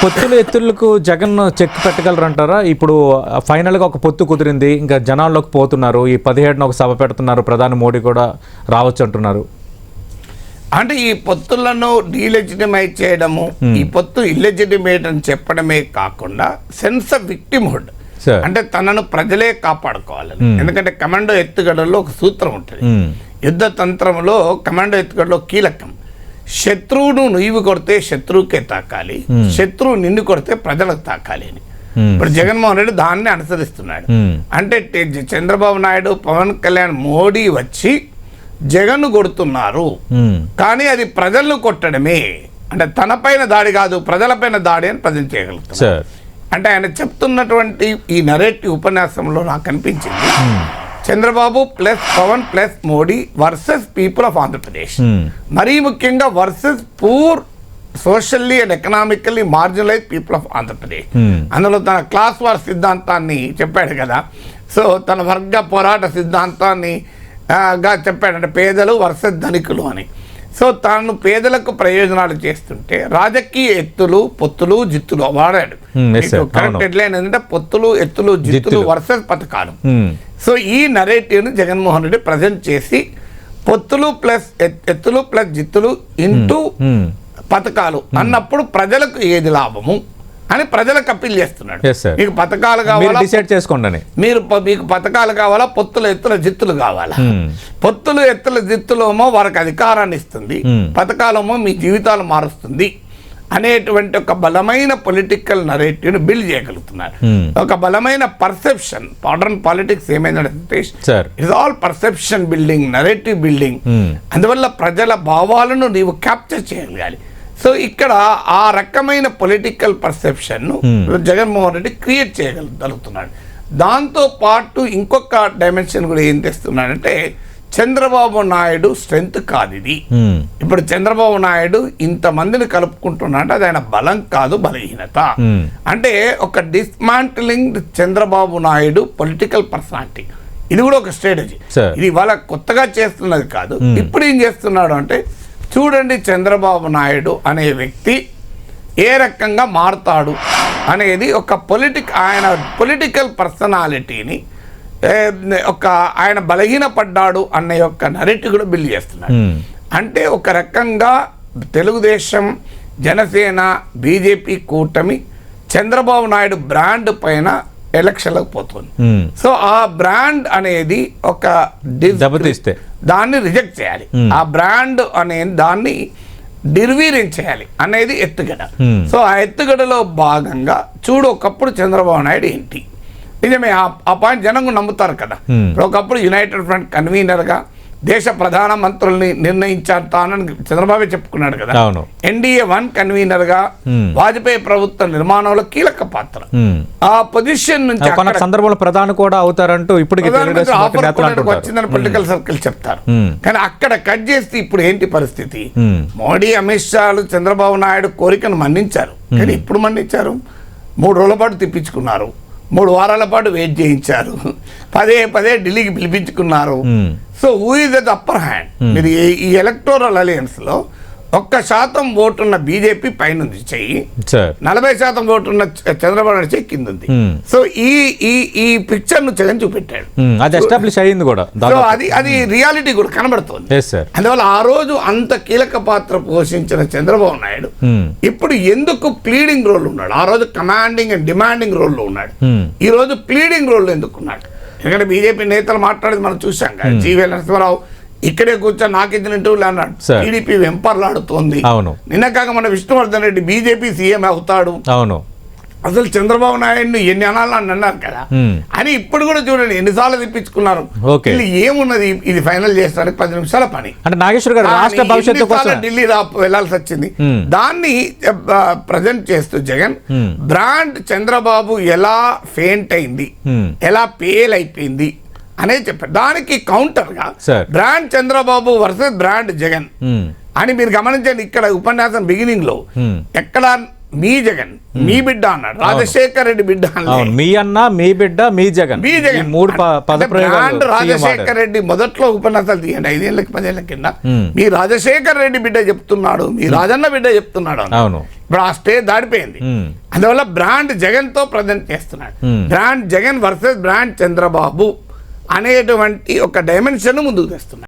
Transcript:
పొత్తులు ఎత్తులకు జగన్ చెక్ పెట్టగలరంటారా? ఇప్పుడు ఫైనల్గా ఒక పొత్తు కుదిరింది, ఇంకా జనాల్లోకి పోతున్నారు. ఈ 17న ఒక సభ పెడుతున్నారు, ప్రధాని మోడీ కూడా రావచ్చు అంటున్నారు. అంటే ఈ పొత్తులను డీలెజిటిమైజ్ చేయడము, ఈ పొత్తు ఇల్లెజిటిమేట్ అని చెప్పడమే కాకుండా సెన్స్ ఆఫ్ విక్టిమ్హుడ్, అంటే తనను ప్రజలే కాపాడుకోవాలని. ఎందుకంటే కమాండో ఎత్తుగడలో ఒక సూత్రం ఉంటుంది, యుద్ధ తంత్రంలో కమాండో ఎత్తుగడలో కీలకం. శత్రువును నువ్వు కొడితే శత్రువుకే తాకాలి, శత్రువు నిన్ను కొడితే ప్రజలకు తాకాలి అని. ఇప్పుడు జగన్మోహన్ రెడ్డి దాన్ని అనుసరిస్తున్నాడు. అంటే చంద్రబాబు నాయుడు, పవన్ కళ్యాణ్, మోడీ వచ్చి జగన్ కొడుతున్నారు, కానీ అది ప్రజలను కొట్టడమే. అంటే తన పైన దాడి కాదు, ప్రజలపైన దాడి అని ప్రజలు చేయగలుగుతారు. అంటే ఆయన చెప్తున్నటువంటి ఈ నరేటివ్ ఉపన్యాసంలో నాకు అనిపించింది, Chandrababu plus Pawan plus Modi versus people of Andhra Pradesh, మరీ ముఖ్యంగా versus poor socially and economically marginalise people of Andhra Pradesh. అందులో తన క్లాస్ వార్ సిద్ధాంతాన్ని చెప్పాడు కదా, సో తన వర్గ పోరాట సిద్ధాంతాన్ని చెప్పాడు, అంటే పేదలు వర్సెస్ ధనికులు అని. సో తాను పేదలకు ప్రయోజనాలు చేస్తుంటే రాజకీయ ఎత్తులు, పొత్తులు, జిత్తులు వాడాడు. కరెక్ట్ హెడ్లైన్ ఏంటంటే పొత్తులు, ఎత్తులు, జిత్తులు వర్సెస్ పథకాలు. సో ఈ నరేటివ్ని జగన్మోహన్ రెడ్డి ప్రజెంట్ చేసి పొత్తులు ప్లస్ ఎత్తులు ప్లస్ జిత్తులు ఇంటూ పథకాలు అన్నప్పుడు ప్రజలకు ఏది లాభము అని ప్రజలకు అప్పీల్ చేస్తున్నాడు. మీకు పథకాలు కావాలా, చేసుకోండి, మీకు పథకాలు కావాలా, పొత్తుల ఎత్తుల జిత్తులు కావాలా? పొత్తులు ఎత్తుల జిత్తులేమో వారికి అధికారాన్ని ఇస్తుంది, పథకాలేమో మీ జీవితాలు మారుస్తుంది అనేటువంటి ఒక బలమైన పొలిటికల్ నరేటివ్ని బిల్డ్ చేయగలుగుతున్నారు. ఒక బలమైన పర్సెప్షన్. మోడర్న్ పాలిటిక్స్ ఏమైందంటే it's all perception building, narrative building. అందువల్ల ప్రజల భావాలను నీవు క్యాప్చర్ చేయగలగాలి. సో ఇక్కడ ఆ రకమైన పొలిటికల్ పర్సెప్షన్ను జగన్మోహన్ రెడ్డి క్రియేట్ చేయగలుగుతున్నాడు. దాంతో పాటు ఇంకొక డైమెన్షన్ కూడా ఏం తెస్తున్నాడంటే, చంద్రబాబు నాయుడు స్ట్రెంగ్త్ కాదు ఇది. ఇప్పుడు చంద్రబాబు నాయుడు ఇంతమందిని కలుపుకుంటున్నాడు, అది ఆయన బలం కాదు, బలహీనత. అంటే ఒక డిస్మాంటిలింగ్ చంద్రబాబు నాయుడు పొలిటికల్ పర్సనాలిటీ, ఇది కూడా ఒక స్ట్రాటజీ. ఇది వాళ్ళ కొత్తగా చేస్తున్నది కాదు. ఇప్పుడు ఏం చేస్తున్నాడు అంటే, చూడండి చంద్రబాబు నాయుడు అనే వ్యక్తి ఏ రకంగా మారుతాడు అనేది ఒక ఆయన పొలిటికల్ పర్సనాలిటీని ఆయన బలహీనపడ్డాడు అనే యొక్క నరేటివ్ కూడా బిల్డ్ చేస్తున్నాడు. అంటే ఒక రకంగా తెలుగుదేశం, జనసేన, బీజేపీ కూటమి చంద్రబాబు నాయుడు బ్రాండ్ పైన ఎలక్షన్లకు పోతుంది. సో ఆ బ్రాండ్ అనేది ఒక దెబ్బతీస్తే దాన్ని రిజెక్ట్ చేయాలి, ఆ బ్రాండ్ అనే దాన్ని నిర్వీర్యం చేయాలి అనేది ఎత్తుగడ. సో ఆ ఎత్తుగడలో భాగంగా చూడు, ఒకప్పుడు చంద్రబాబు నాయుడు ఏంటి, నిజమే ఆ పాయింట్ జనం నమ్ముతారు కదా. ఒకప్పుడు యునైటెడ్ ఫ్రంట్ కన్వీనర్గా దేశ ప్రధాన మంత్రుల్ని నిర్ణయించారు తానని చంద్రబాబు చెప్పుకున్నాడు కదా. ఎన్డీఏ 1 కన్వీనర్ గా వాజ్పేయి ప్రభుత్వ నిర్మాణంలో కీలక పాత్ర. ఆ పొజిషన్ నుంచి సందర్భంలో ప్రధాని కూడా అవుతారంటూ ఇప్పుడు వచ్చిందని పొలిటికల్ సర్కిల్ చెప్తారు. కానీ అక్కడ కట్ చేస్తే ఇప్పుడు ఏంటి పరిస్థితి? మోడీ, అమిత్ షాలు చంద్రబాబు నాయుడు కోరికను మన్నించారు, కానీ ఇప్పుడు మన్నించారు, 3 రోజుల పాటు తిప్పించుకున్నారు, 3 వారాల పాటు వెయిట్ చేయించారు, పదే ఢిల్లీకి పిలిపించుకున్నారు. So who is the upper hand? మీరు ఈ ఎలక్టోరల్ అలయన్స్ లో 1% ఓటున్న బీజేపీ పైనుంది చెయ్యి, 40% ఓటున్న చంద్రబాబు నాయుడు చెయ్యి కింద ఉంది. సో ఈ పిక్చర్ ను జగన్ చూపెట్టాడు, అది ఎస్టాబ్లిష్ అయ్యింది కూడా. సో అది రియాలిటీ కూడా కనబడుతుంది. అందువల్ల ఆ రోజు అంత కీలక పాత్ర పోషించిన చంద్రబాబు నాయుడు ఇప్పుడు ఎందుకు ప్లీడింగ్ రోల్ ఉన్నాడు? ఆ రోజు కమాండింగ్ అండ్ డిమాండింగ్ రోల్ లో ఉన్నాడు, ఈ రోజు ప్లీడింగ్ రోల్ ఎందుకున్నాడు? ఎందుకంటే బీజేపీ నేతలు మాట్లాడేది మనం చూసాం కదా. జీవీ నరసింహారావు ఇక్కడే కూర్చొని నాకిచ్చిన ఇంటర్వ్యూలు అన్నాడు, టీడీపీ వెంపర్లాడుతోంది. నిన్న కాక మన విష్ణువర్ధన్ రెడ్డి బీజేపీ సీఎం అవుతాడు, అసలు చంద్రబాబు నాయుడు ఎన్ని అనాలని అన్నారు కదా అని. ఇప్పుడు కూడా చూడండి ఎన్నిసార్లు తిప్పించుకున్నారు. ఏమున్నది, ఇది ఫైనల్ చేస్తానికి 10 నిమిషాల పని. ఢిల్లీ వెళ్లాల్సి వచ్చింది. దాన్ని ప్రజెంట్ చేస్తూ జగన్ బ్రాండ్ చంద్రబాబు ఎలా ఫెయింట్ అయింది, ఎలా ఫెయిల్ అయిపోయింది అనేది చెప్పారు. దానికి కౌంటర్ గా brand Chandrababu versus brand Jagan అని మీరు గమనించండి. ఇక్కడ ఉపన్యాసం బిగినింగ్ లో ఎక్కడ మీ జగన్ మీ బిడ్డ అన్నాడు, రాజశేఖర్ రెడ్డి బిడ్డ మీ అన్న మీ బిడ్డ మీ జగన్, రాజశేఖర్ రెడ్డి మొదట్లో ఉపన్యాసాలు తీయండి 5 ఏళ్ళకి 10 ఏళ్ల కింద, మీ రాజశేఖర్ రెడ్డి బిడ్డ చెప్తున్నాడు, మీ రాజన్న బిడ్డ చెప్తున్నాడు. ఇప్పుడు ఆ స్టేజ్ దాడిపోయింది. అందువల్ల బ్రాండ్ జగన్తో ప్రజెంట్ చేస్తున్నాడు. Brand Jagan versus brand Chandrababu అనేటువంటి ఒక డైమెన్షన్ ముందుకు తెస్తున్నాడు.